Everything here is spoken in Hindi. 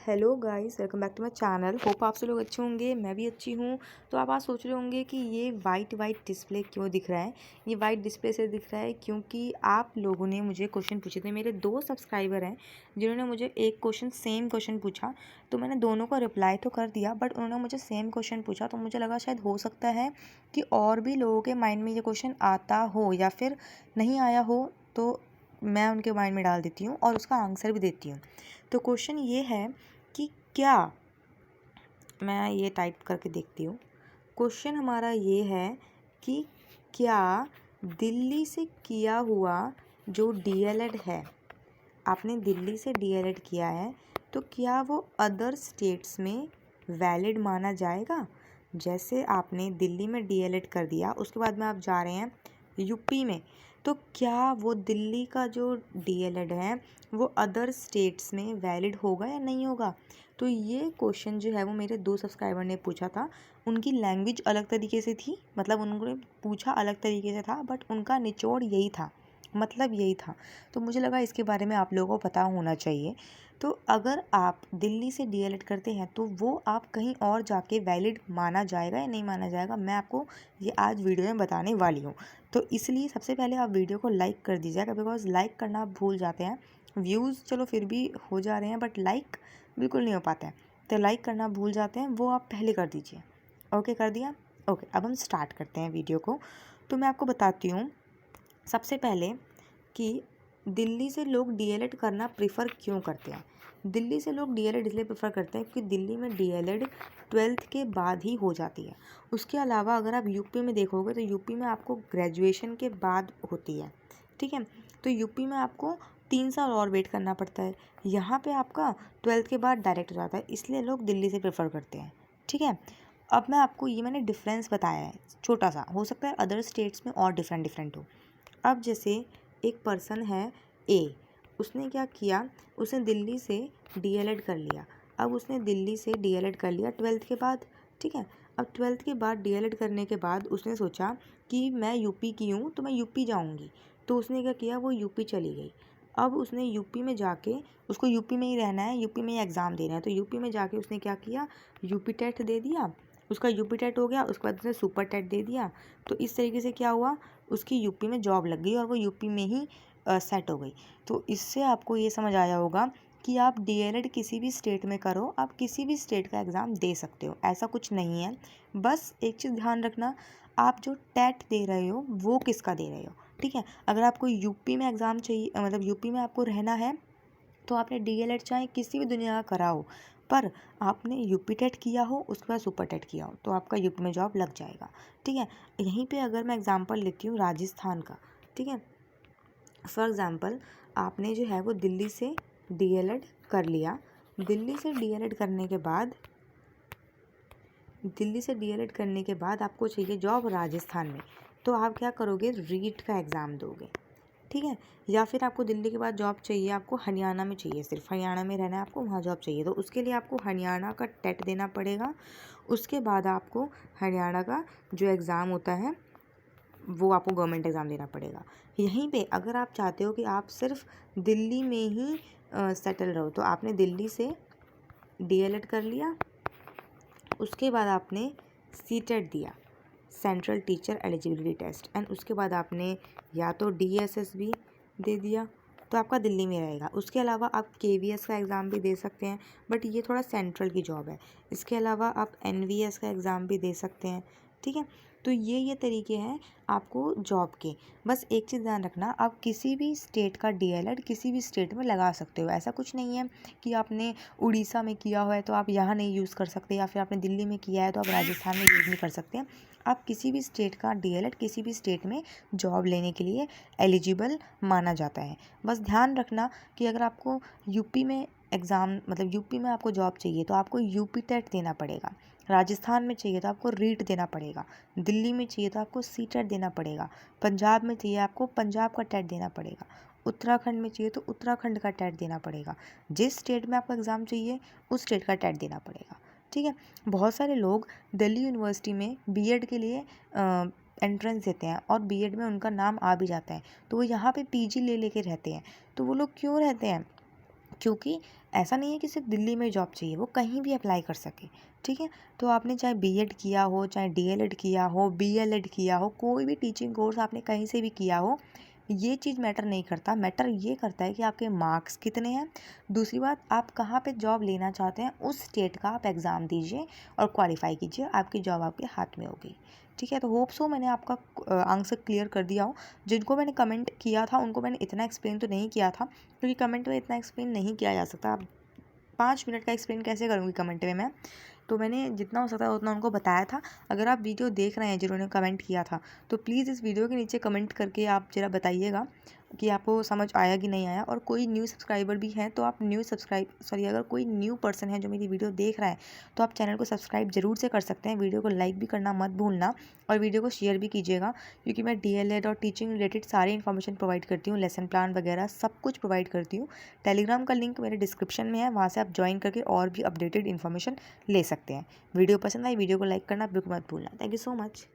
Hello guys, welcome back to my channel. Hope आप सब लोग अच्छे होंगे, मैं भी अच्छी हूँ। तो आप आज सोच रहे होंगे कि ये वाइट डिस्प्ले क्यों दिख रहा है। ये वाइट डिस्प्ले से दिख रहा है क्योंकि आप लोगों ने मुझे क्वेश्चन पूछे थे। मेरे 2 सब्सक्राइबर हैं जिन्होंने मुझे एक सेम क्वेश्चन पूछा, तो मैंने दोनों को रिप्लाई तो कर दिया, बट उन्होंने मुझे सेम क्वेश्चन पूछा, तो मुझे लगा शायद हो सकता है कि और भी लोगों के माइंड में ये क्वेश्चन आता हो या फिर नहीं आया हो, तो मैं उनके माइंड में डाल देती हूँ और उसका आंसर भी देती हूँ। तो क्वेश्चन ये है कि क्या, मैं ये टाइप करके देखती हूँ। क्वेश्चन हमारा ये है कि क्या दिल्ली से किया हुआ जो डीएलएड है, आपने दिल्ली से डीएलएड किया है, तो क्या वो अदर स्टेट्स में वैलिड माना जाएगा। जैसे आपने दिल्ली में डीएलएड कर दिया, उसके बाद में आप जा रहे हैं यूपी में, तो क्या वो दिल्ली का जो डीएलएड है वो अदर स्टेट्स में वैलिड होगा या नहीं होगा। तो ये क्वेश्चन जो है वो मेरे 2 सब्सक्राइबर ने पूछा था। उनकी लैंग्वेज अलग तरीके से थी, मतलब उन्होंने पूछा अलग तरीके से था, बट उनका निचोड़ यही था, मतलब यही था। तो मुझे लगा इसके बारे में आप लोगों को पता होना चाहिए। तो अगर आप दिल्ली से डीएलएड करते हैं तो वो आप कहीं और जाके वैलिड माना जाएगा या नहीं माना जाएगा, मैं आपको ये आज वीडियो में बताने वाली हूँ। तो इसलिए सबसे पहले आप वीडियो को लाइक कर दीजिएगा, बिकॉज लाइक करना आप भूल जाते हैं। व्यूज़ चलो फिर भी हो जा रहे हैं, बट लाइक बिल्कुल नहीं हो पाता है, तो लाइक करना भूल जाते हैं, वो आप पहले कर दीजिए। ओके, कर दिया। ओके, अब हम स्टार्ट करते हैं वीडियो को। तो मैं आपको बताती हूँ सबसे पहले कि दिल्ली से लोग डीएलएड करना प्रेफर क्यों करते हैं। दिल्ली से लोग डीएलएड इसलिए प्रेफर करते हैं क्योंकि दिल्ली में डीएलएड 12th के बाद ही हो जाती है। उसके अलावा अगर आप यूपी में देखोगे तो यूपी में आपको ग्रेजुएशन के बाद होती है, ठीक है। तो यूपी में आपको 3 साल और वेट करना पड़ता है, यहाँ पे आपका 12th के बाद डायरेक्ट हो जाता है, इसलिए लोग दिल्ली से प्रेफर करते हैं, ठीक है। अब मैं आपको ये मैंने डिफरेंस बताया है छोटा सा, हो सकता है अदर स्टेट्स में और डिफरेंट हो। अब जैसे एक पर्सन है ए, उसने क्या किया, उसने दिल्ली से डीएलएड कर लिया। अब उसने दिल्ली से डीएलएड कर लिया 12th के बाद, ठीक है। अब 12th के बाद डीएलएड करने के बाद उसने सोचा कि मैं यूपी की हूँ तो मैं यूपी जाऊँगी, तो उसने क्या किया, वो यूपी चली गई। अब उसने यूपी में जाके, उसको यूपी में ही रहना है, यूपी में ही एग्ज़ाम देना है, तो यूपी में जाके उसने क्या किया, यूपी टेट दे दिया। उसका यूपी टेट हो गया, उसके बाद उसने सुपर टेट दे दिया। तो इस तरीके से क्या हुआ, उसकी यूपी में जॉब लग गई और वो यूपी में ही सेट हो गई। तो इससे आपको ये समझ आया होगा कि आप डीएलएड किसी भी स्टेट में करो, आप किसी भी स्टेट का एग्ज़ाम दे सकते हो, ऐसा कुछ नहीं है। बस एक चीज़ ध्यान रखना, आप जो टेट दे रहे हो वो किसका दे रहे हो, ठीक है। अगर आपको यूपी में एग्ज़ाम चाहिए, मतलब यूपी में आपको रहना है, तो आपने डीएलएड चाहे किसी भी दुनिया का करा हो, पर आपने यूपी टेट किया हो, उसके बाद सुपर टेट किया हो, तो आपका यूपी में जॉब लग जाएगा, ठीक है। यहीं पे अगर मैं एग्जांपल लेती हूँ राजस्थान का, ठीक है। फॉर एग्ज़ाम्पल आपने जो है वो दिल्ली से डीएलएड कर लिया। दिल्ली से डीएलएड करने के बाद आपको चाहिए जॉब राजस्थान में, तो आप क्या करोगे, रीट का एग्ज़ाम दोगे, ठीक है। या फिर आपको दिल्ली के बाद जॉब चाहिए, आपको हरियाणा में चाहिए, सिर्फ हरियाणा में रहना है आपको, वहाँ जॉब चाहिए, तो उसके लिए आपको हरियाणा का टेट देना पड़ेगा। उसके बाद आपको हरियाणा का जो एग्ज़ाम होता है वो आपको गवर्नमेंट एग्ज़ाम देना पड़ेगा। यहीं पे अगर आप चाहते हो कि आप सिर्फ दिल्ली में ही सेटल रहो, तो आपने दिल्ली से डीएलएड कर लिया, उसके बाद आपने सीटेट दिया, central teacher eligibility test, and उसके बाद आपने या तो डीएसएसबी दे दिया, तो आपका दिल्ली में रहेगा। उसके अलावा आप केवीएस का एग्ज़ाम भी दे सकते हैं, बट ये थोड़ा सेंट्रल की जॉब है। इसके अलावा आप एनवीएस का एग्ज़ाम भी दे सकते हैं, ठीक है। तो ये तरीके हैं आपको जॉब के। बस एक चीज़ ध्यान रखना, आप किसी भी स्टेट का डीएलएड किसी भी स्टेट में लगा सकते हो, ऐसा कुछ नहीं है कि आपने उड़ीसा में किया हुआ है तो आप यहाँ नहीं यूज़ कर सकते, या फिर आपने दिल्ली में किया है तो आप राजस्थान में यूज़ नहीं कर सकते। आप किसी भी स्टेट का डीएलएड किसी भी स्टेट में जॉब लेने के लिए एलिजिबल माना जाता है। बस ध्यान रखना कि अगर आपको यूपी में एग्ज़ाम, मतलब यूपी में आपको जॉब चाहिए तो आपको यूपी टेट देना पड़ेगा, राजस्थान में चाहिए तो आपको रीट देना पड़ेगा, दिल्ली में चाहिए तो आपको सी टेट देना पड़ेगा, पंजाब में चाहिए आपको पंजाब का टेट देना पड़ेगा, उत्तराखंड में चाहिए तो उत्तराखंड का टेट देना पड़ेगा। जिस स्टेट में आपको एग्ज़ाम चाहिए उस स्टेट का टेट देना पड़ेगा, ठीक है। बहुत सारे लोग दिल्ली यूनिवर्सिटी में बीएड के लिए एंट्रेंस देते हैं और बीएड में उनका नाम आ भी जाता है, तो वो यहाँ पे पीजी ले लेके रहते हैं। तो वो लोग क्यों रहते हैं, क्योंकि ऐसा नहीं है कि सिर्फ दिल्ली में जॉब चाहिए, वो कहीं भी अप्लाई कर सके। ठीक है, तो आपने चाहे बीएड किया हो, चाहे डीएलएड किया हो, बीएलएड किया हो, कोई भी टीचिंग कोर्स आपने कहीं से भी किया हो, ये चीज़ मैटर नहीं करता। मैटर ये करता है कि आपके मार्क्स कितने हैं। दूसरी बात, आप कहाँ पे जॉब लेना चाहते हैं, उस स्टेट का आप एग्ज़ाम दीजिए और क्वालिफाई कीजिए, आपकी जॉब आपके हाथ में होगी। ठीक है, तो होप सो मैंने आपका आंसर क्लियर कर दिया हो। जिनको मैंने कमेंट किया था उनको मैंने इतना एक्सप्लेन तो नहीं किया था, क्योंकि कमेंट में इतना एक्सप्लेन नहीं किया जा सकता। आप 5 मिनट का एक्सप्लेन कैसे करूँगी कमेंट में मैं। तो मैंने जितना हो सकता है उतना उनको बताया था। अगर आप वीडियो देख रहे हैं जिन्होंने कमेंट किया था, तो प्लीज़ इस वीडियो के नीचे कमेंट करके आप ज़रा बताइएगा कि आपको समझ आया कि नहीं आया। और कोई न्यू सब्सक्राइबर भी हैं तो आप अगर कोई न्यू पर्सन है जो मेरी वीडियो देख रहा है, तो आप चैनल को सब्सक्राइब ज़रूर से कर सकते हैं। वीडियो को लाइक भी करना मत भूलना और वीडियो को शेयर भी कीजिएगा, क्योंकि मैं डीएलएड और टीचिंग रिलेटेड सारी इन्फॉर्मेशन प्रोवाइड करती हूँ, लेसन प्लान वगैरह सब कुछ प्रोवाइड करती हूँ। टेलीग्राम का लिंक मेरे डिस्क्रिप्शन में है, वहाँ से आप ज्वाइन करके और भी अपडेटेड इन्फॉर्मेशन ले सकते हैं। वीडियो पसंद आई, वीडियो को लाइक करना बिल्कुल मत भूलना। Thank you so much.